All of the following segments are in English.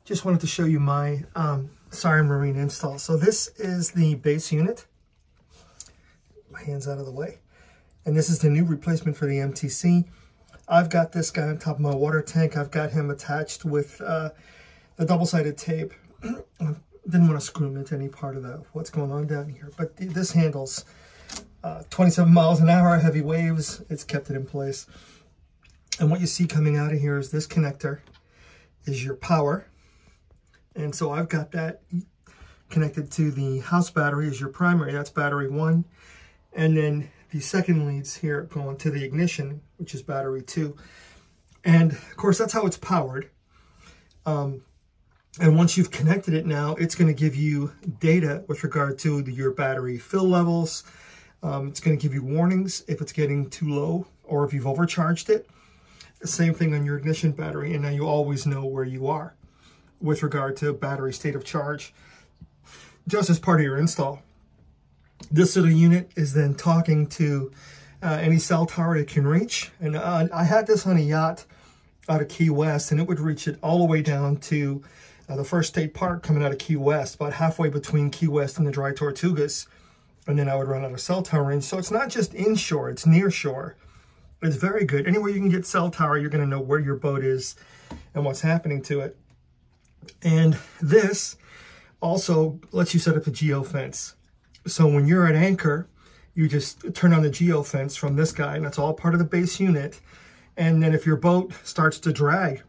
Just wanted to show you my Siren Marine install. So this is the base unit. My hand's out of the way. And this is the new replacement for the MTC. I've got this guy on top of my water tank. I've got him attached with the double-sided tape. Didn't want to screw him into any part of what's going on down here. But this handles 27 miles an hour, heavy waves. It's kept it in place. And what you see coming out of here is this connector is your power. And so I've got that connected to the house battery as your primary. That's battery 1. And then the second leads here going to the ignition, which is battery 2. And of course, that's how it's powered. And once you've connected it now, it's going to give you data with regard to your battery fill levels. It's going to give you warnings if it's getting too low or if you've overcharged it. The same thing on your ignition battery. And now you always know where you are with regard to battery state of charge, just as part of your install. This little unit is then talking to any cell tower it can reach. And I had this on a yacht out of Key West, and it would reach it all the way down to the first state park coming out of Key West, about halfway between Key West and the Dry Tortugas. And then I would run out of cell tower range. So it's not just inshore, it's near shore. It's very good. Anywhere you can get cell tower, you're going to know where your boat is and what's happening to it. And this also lets you set up a geofence. So when you're at anchor, you just turn on the geofence from this guy, and that's all part of the base unit. And then if your boat starts to drag,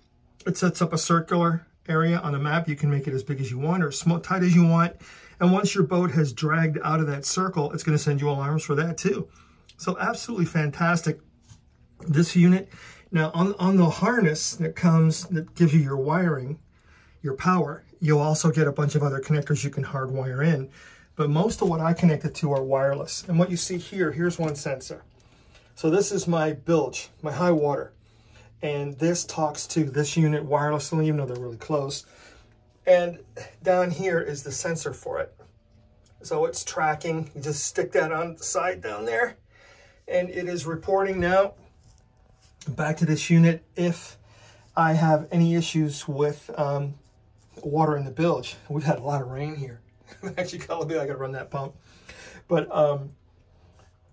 it sets up a circular area on the map. You can make it as big as you want or as small, tight as you want. And once your boat has dragged out of that circle, it's going to send you alarms for that too. So absolutely fantastic. This unit, now on the harness that gives you your wiring, your power, you'll also get a bunch of other connectors you can hardwire in. But most of what I connected to are wireless. And what you see here, here's one sensor. So this is my bilge, my high water. And this talks to this unit wirelessly, even though they're really close. And down here is the sensor for it. So it's tracking. You just stick that on the side down there. And it is reporting now back to this unit if I have any issues with water in the bilge. We've had a lot of rain here. Actually, call me, I gotta run that pump. But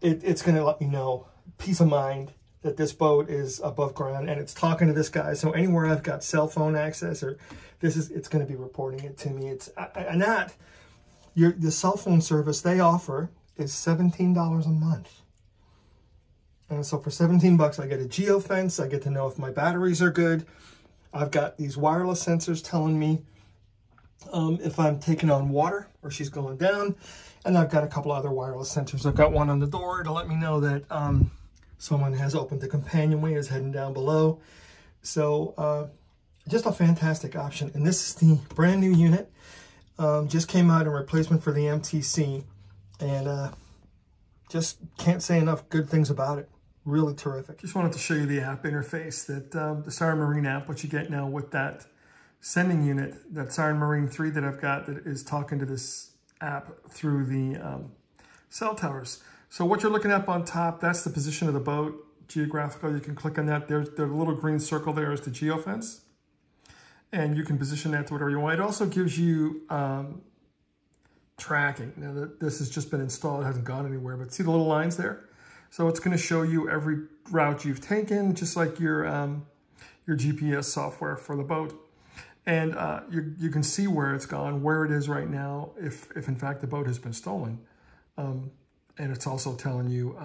it's gonna let me know, peace of mind, that this boat is above ground and it's talking to this guy. So anywhere I've got cell phone access or it's gonna be reporting it to me. The cell phone service they offer is $17 a month. And so for 17 bucks, I get a geofence. I get to know if my batteries are good. I've got these wireless sensors telling me if I'm taking on water or she's going down. And I've got a couple other wireless sensors. I've got one on the door to let me know that someone has opened the companionway, is heading down below. So just a fantastic option. And this is the brand new unit. Just came out in replacement for the MTC. And just can't say enough good things about it. Really terrific. Just wanted to show you the app interface that the Siren Marine app, what you get now with that sending unit, that Siren Marine 3 that I've got that is talking to this app through the cell towers. So what you're looking at on top, that's the position of the boat, geographical. You can click on that. There's the little green circle there is the geofence. And you can position that to whatever you want. It also gives you tracking. Now this has just been installed, it hasn't gone anywhere, but see the little lines there? So it's going to show you every route you've taken, just like your GPS software for the boat. And you can see where it's gone, where it is right now, if in fact the boat has been stolen. And it's also telling you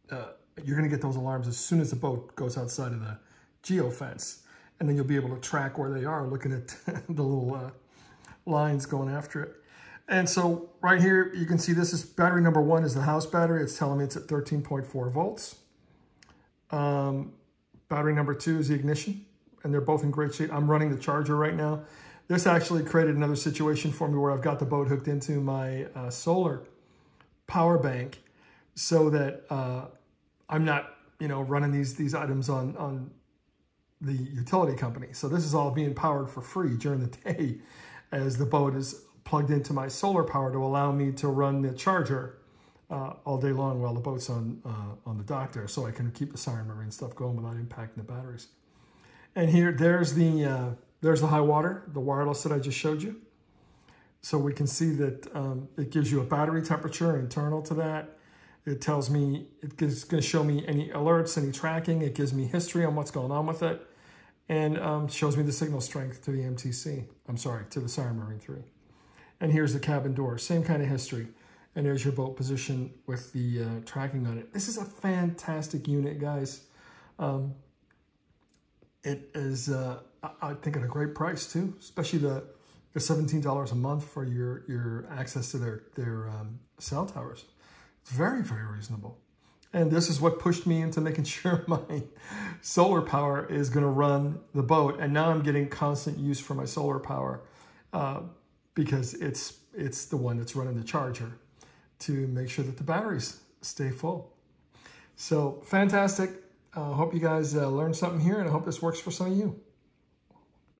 you're going to get those alarms as soon as the boat goes outside of the geofence. And then you'll be able to track where they are, looking at the little lines going after it. And so right here, you can see this is battery number 1 is the house battery. It's telling me it's at 13.4 volts. Battery number 2 is the ignition, and they're both in great shape. I'm running the charger right now. This actually created another situation for me where I've got the boat hooked into my solar power bank so that I'm not, running these items on the utility company. So this is all being powered for free during the day as the boat is plugged into my solar power to allow me to run the charger all day long while the boat's on the dock there, so I can keep the Siren Marine stuff going without impacting the batteries. And there's the there's the high water, the wireless that I just showed you. So we can see that it gives you a battery temperature internal to that. It tells me, it's going to show me any alerts, any tracking. It gives me history on what's going on with it. And shows me the signal strength to the MTC. I'm sorry, to the Siren Marine 3. And here's the cabin door, same kind of history. And there's your boat position with the tracking on it. This is a fantastic unit, guys. It is, I think, at a great price too, especially the $17 a month for your access to their cell towers. It's very, very reasonable. And this is what pushed me into making sure my solar power is going to run the boat. And now I'm getting constant use for my solar power because it's the one that's running the charger to make sure that the batteries stay full. So fantastic. I hope you guys learned something here, and I hope this works for some of you.